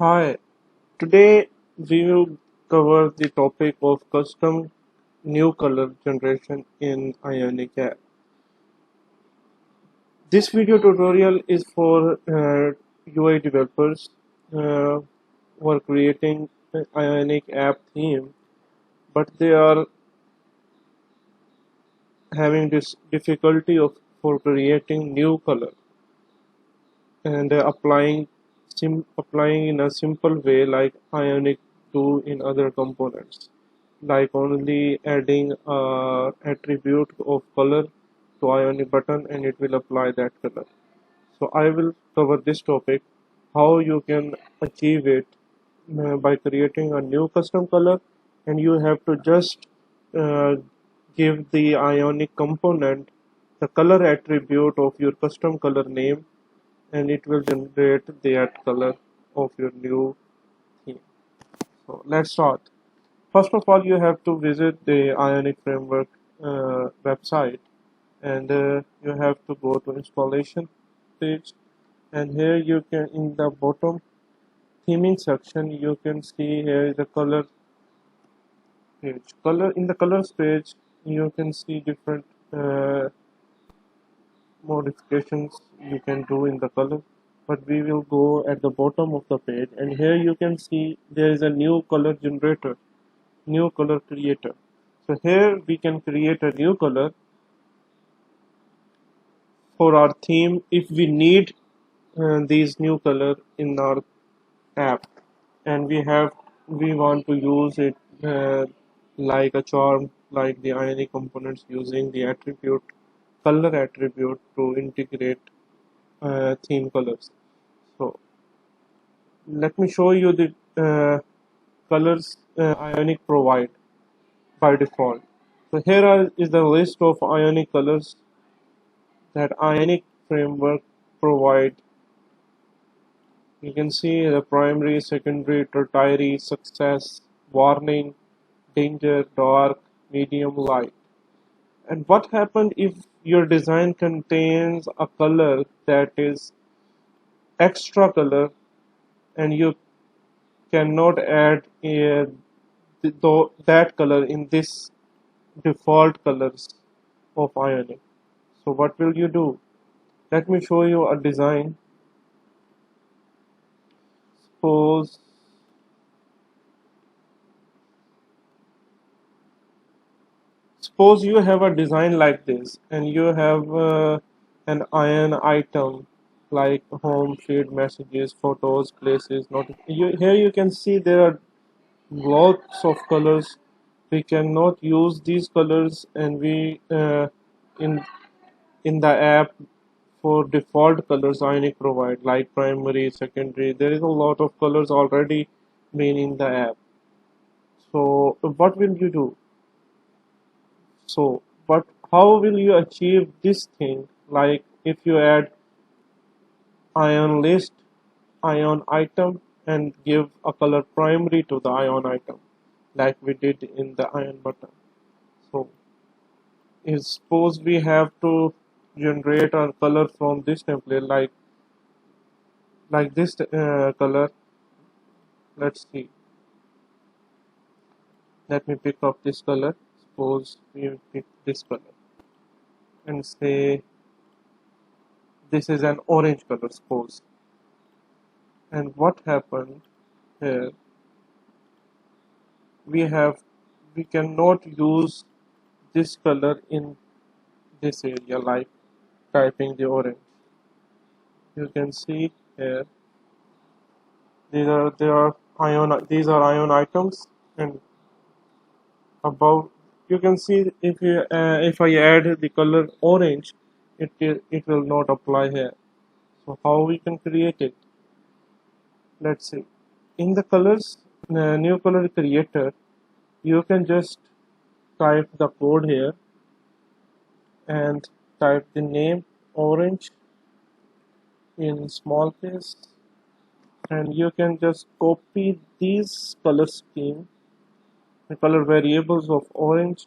Hi, today we will cover the topic of custom new color generation in Ionic App. This video tutorial is for UI developers who are creating an Ionic App theme, but they are having this difficulty of for creating new color and applying in a simple way like Ionic do in other components, like only adding a attribute of color to Ionic button and it will apply that color. So I will cover this topic, how you can achieve it by creating a new custom color, and you have to just uh, give the Ionic component the color attribute of your custom color name, and it will generate that color of your new theme. So let's start. First of all, you have to visit the Ionic Framework website, and you have to go to installation page, and here you can, in the bottom theming section, you can see here is the color page. Color in the colors page, you can see different modifications you can do in the color, but we will go at the bottom of the page, and here you can see there is a new color generator, new color creator. So here we can create a new color for our theme if we need these new color in our app, and we want to use it like a charm, like the Ionic components using the attribute color attribute to integrate theme colors. So let me show you the colors Ionic provide by default. So is the list of Ionic colors that Ionic framework provide. You can see the primary, secondary, tertiary, success, warning, danger, dark, medium, light. And what happens if your design contains a color that is extra color and you cannot add that color in this default colors of Ionic? So what will you do? Let me show you a design. Suppose Suppose you have a design like this, and you have an ion item like home, feed, messages, photos, places. Here you can see there are lots of colors. We cannot use these colors, and we in the app for default colors Ionic provide like primary, secondary. There is a lot of colors already been in the app. So what will you do? So, but how will you achieve this thing? Like if you add ion list, ion item, and give a color primary to the ion item, like we did in the ion button. So, suppose we have to generate a color from this template, like this color. Let's see. Let me pick up this color. Suppose we pick this color and say this is an orange color. Suppose. And what happened here, we have we cannot use this color in this area like typing the orange. You can see here these are ion items, and above you can see if I add the color orange, it will not apply here. So how we can create it? Let's see. In the colors new color creator, you can just type the code here and type the name orange in small case, and you can just copy these color scheme, the color variables of orange,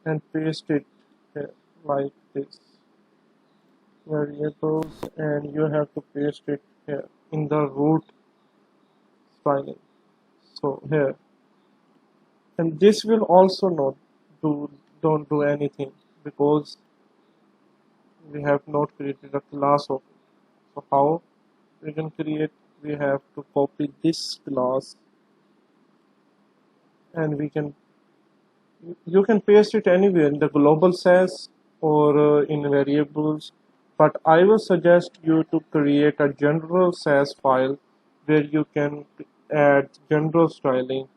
and paste it here, like this variables, and you have to paste it here in the root styling. So here, and this will also not do don't do anything because we have not created a class of it. So how we can create? We have to copy this class, and we can you can paste it anywhere in the global sass or in variables, but I will suggest you to create a general sass file where you can add general styling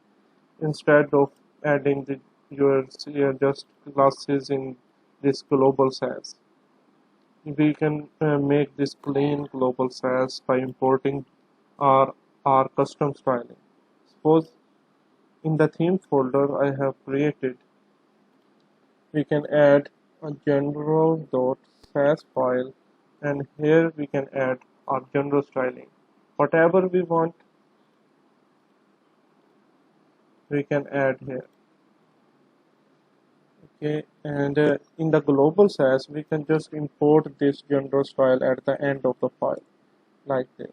instead of adding your just classes in this global sass. We can make this plain global sass by importing our custom styling. Suppose in the theme folder I have created, we can add a general.sass file, and here we can add our general styling. Whatever we want, we can add here. Okay, and in the global sass, we can just import this general style at the end of the file, like this.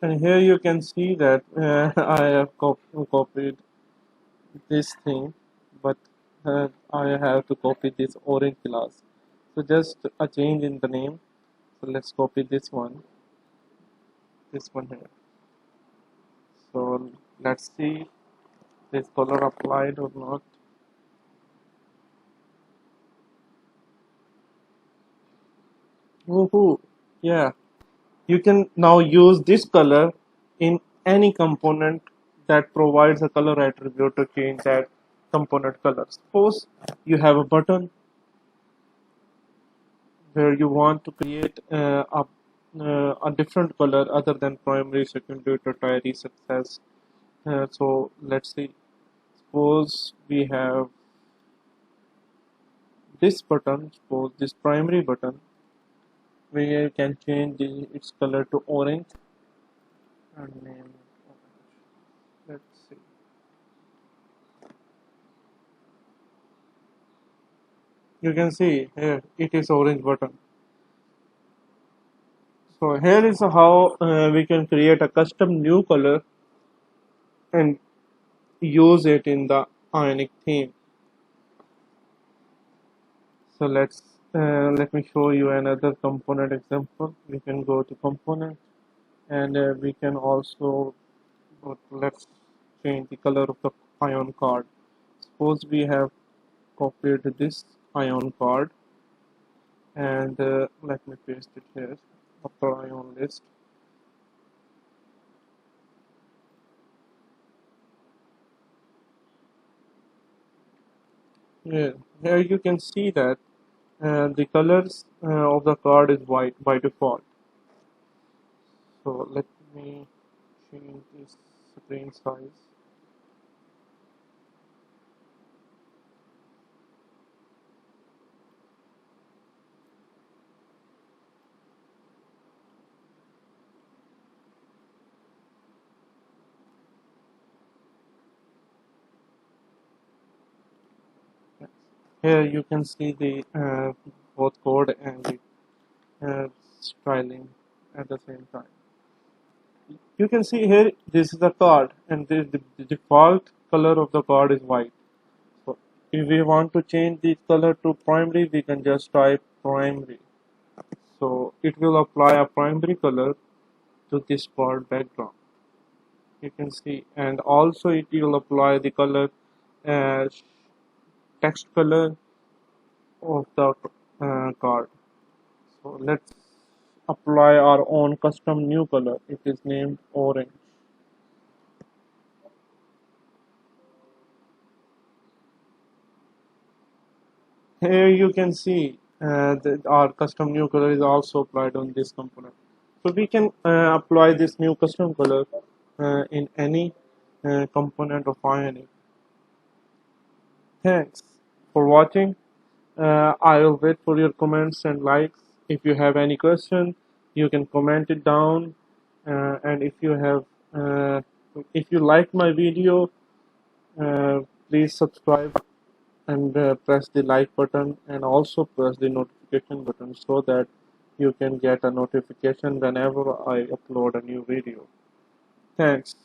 And here you can see that I have copied this thing, but I have to copy this orange class. So just a change in the name. So let's copy this one here. So let's see this color applied or not. Woohoo! Yeah, you can now use this color in any component that provides a color attribute to change that component color. Suppose you have a button where you want to create a different color other than primary, secondary, tertiary success. So let's see. Suppose we have this button. Suppose this primary button. We can change its color to orange and name it orange. Let's see. You can see here it is orange button. So here is how we can create a custom new color and use it in the Ionic theme. So let me show you another component example. We can go to component, and we can also let's change the color of the ion card. Suppose we have copied this ion card, and let me paste it here after ion list. Yeah, here you can see that the colors of the card is white by default. So let me change this screen size. Here you can see the both code and the styling at the same time. You can see here this is the card, and the default color of the card is white. So if we want to change the color to primary, we can just type primary. So it will apply a primary color to this card background. You can see, and also it will apply the color as text color of the card. So let's apply our own custom new color. It is named orange. Here you can see that our custom new color is also applied on this component. So we can apply this new custom color in any component of Ionic. Thanks for watching. I'll wait for your comments and likes. If you have any question, you can comment it down. And uh, if you like my video, please subscribe and press the like button and also press the notification button so that you can get a notification whenever I upload a new video. Thanks.